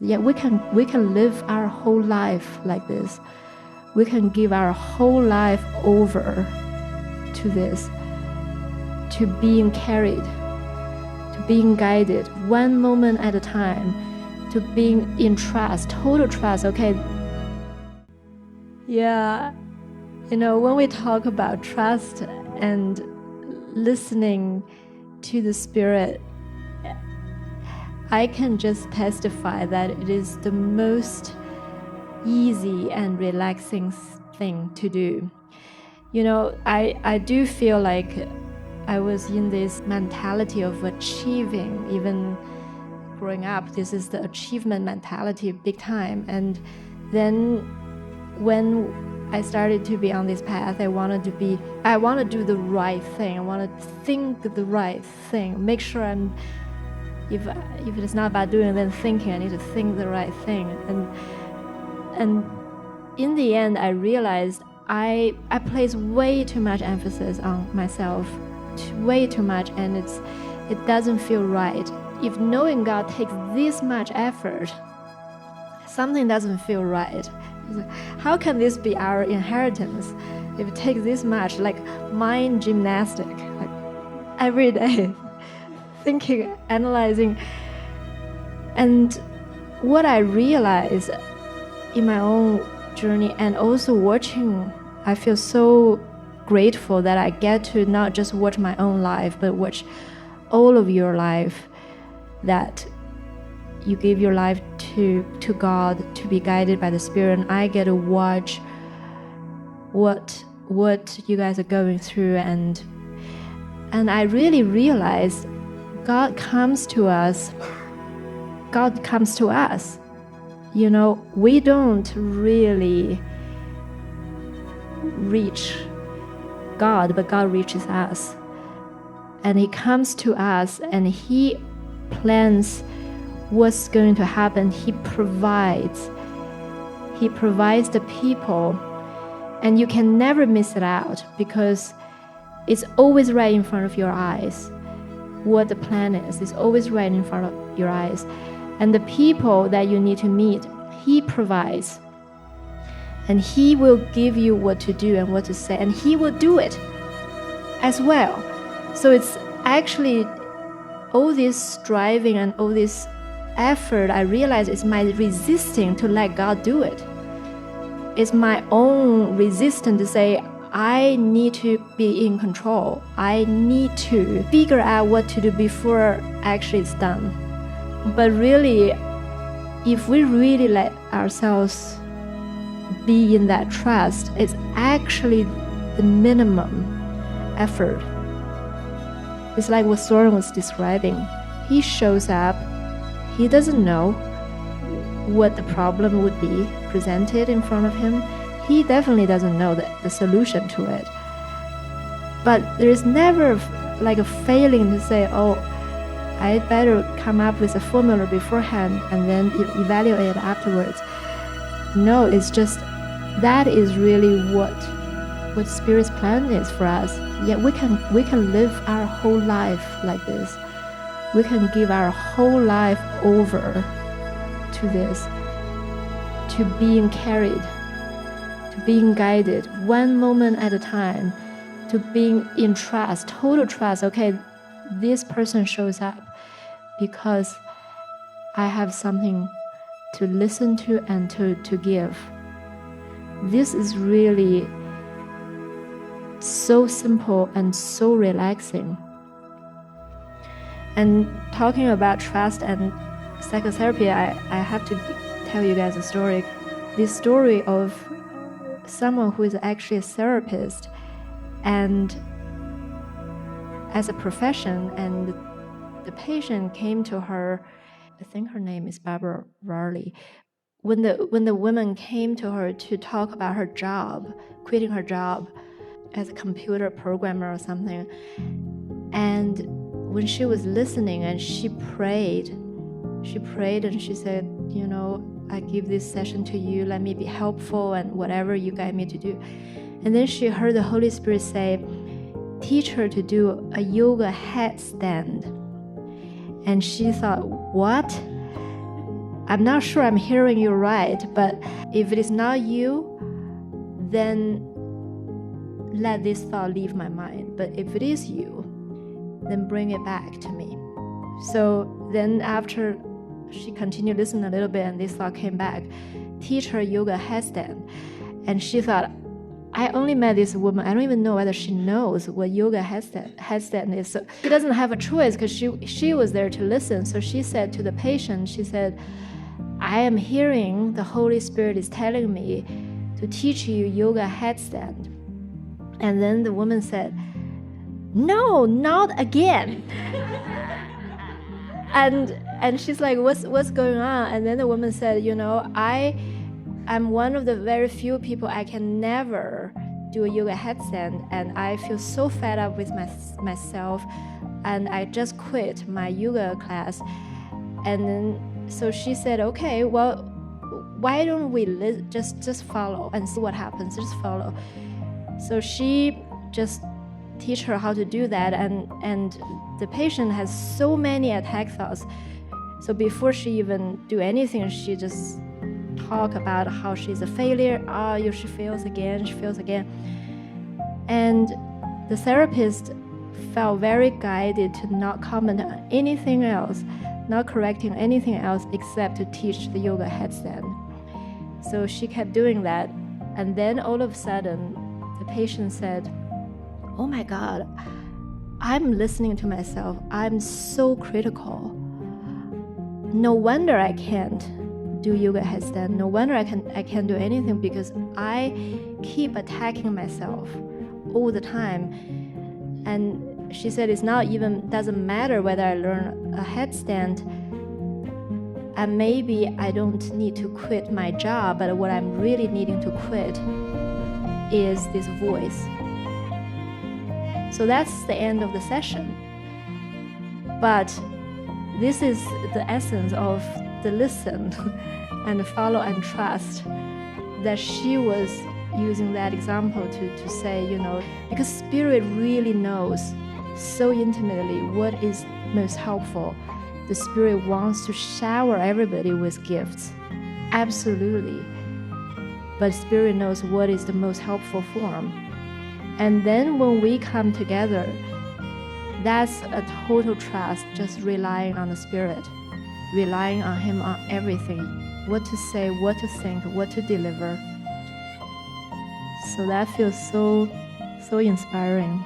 Yeah, we can live our whole life like this. We can give our whole life over to this, to being carried, to being guided, one moment at a time, to being in trust, total trust. Okay. Yeah, when we talk about trust and listening to the Spirit, I can just testify that it is the most easy and relaxing thing to do. I do feel like I was in this mentality of achieving. Even growing up, this is the achievement mentality big time. And then when I started to be on this path, I want to do the right thing. I want to think the right thing, make sure if it is not about doing then thinking, I need to think the right thing. And in the end, I realized I place way too much emphasis on myself, way too much, and it doesn't feel right. If knowing God takes this much effort, something doesn't feel right. How can this be our inheritance if it takes this much, like mind gymnastic, like every day, thinking, analyzing? And what I realized in my own journey and also watching, I feel so grateful that I get to not just watch my own life, but watch all of your life, that you give your life to God, to be guided by the Spirit, and I get to watch what you guys are going through, and I really realized God comes to us. We don't really reach God, but God reaches us. And He comes to us and He plans what's going to happen. He provides the people, and you can never miss it out because it's always right in front of your eyes. What the plan is always right in front of your eyes. And the people that you need to meet, He provides. And He will give you what to do and what to say, and He will do it as well. So it's actually all this striving and all this effort, I realize it's my resisting to let God do it. It's my own resistance to say, I need to be in control. I need to figure out what to do before actually it's done. But really, if we really let ourselves be in that trust, it's actually the minimum effort. It's like what Soren was describing. He shows up, he doesn't know what the problem would be presented in front of him. He definitely doesn't know the solution to it. But there is never like a failing to say, oh, I better come up with a formula beforehand and then evaluate it afterwards. No, it's just that is really what Spirit's plan is for us. Yet we can live our whole life like this. We can give our whole life over to this, to being carried, to being guided, one moment at a time, to being in trust, total trust. Okay, this person shows up because I have something to listen to and to give. This is really so simple and so relaxing. And talking about trust and psychotherapy, I have to tell you guys a story. This story of someone who is actually a therapist and as a profession, and the patient came to her, I think her name is Barbara Rarley. When the woman came to her to talk about her job, quitting her job as a computer programmer or something, and when she was listening and she prayed and she said, I give this session to you, let me be helpful and whatever you guide me to do. And then she heard the Holy Spirit say, teach her to do a yoga headstand. And she thought, what? I'm not sure I'm hearing you right, but if it is not you, then let this thought leave my mind. But if it is you, then bring it back to me. So then after she continued listening a little bit and this thought came back, teach her yoga headstand. And she thought, I only met this woman. I don't even know whether she knows what yoga headstand is. So she doesn't have a choice because she was there to listen. So she said to the patient, she said, I am hearing the Holy Spirit is telling me to teach you yoga headstand. And then the woman said, no, not again. and she's like, what's going on? And then the woman said, I'm one of the very few people I can never do a yoga headstand, and I feel so fed up with myself, and I just quit my yoga class. And then so she said, okay, well, why don't we just follow and see what happens? Just follow. So she just teach her how to do that, and the patient has so many attack thoughts. So before she even do anything, she just talk about how she's a failure. She fails again. And the therapist felt very guided to not comment on anything else, not correcting anything else except to teach the yoga headstand. So she kept doing that. And then all of a sudden, the patient said, oh my God, I'm listening to myself. I'm so critical. No wonder I can't do yoga headstand. No wonder I can't do anything because I keep attacking myself all the time. And she said it's not even doesn't matter whether I learn a headstand, and maybe I don't need to quit my job, but what I'm really needing to quit is this voice. So that's the end of the session. But this is the essence of the listen and follow and trust, that she was using that example to say, because Spirit really knows so intimately what is most helpful. The Spirit wants to shower everybody with gifts, absolutely. But Spirit knows what is the most helpful form. And then when we come together, that's a total trust, just relying on the Spirit, relying on Him on everything, what to say, what to think, what to deliver. So that feels so inspiring.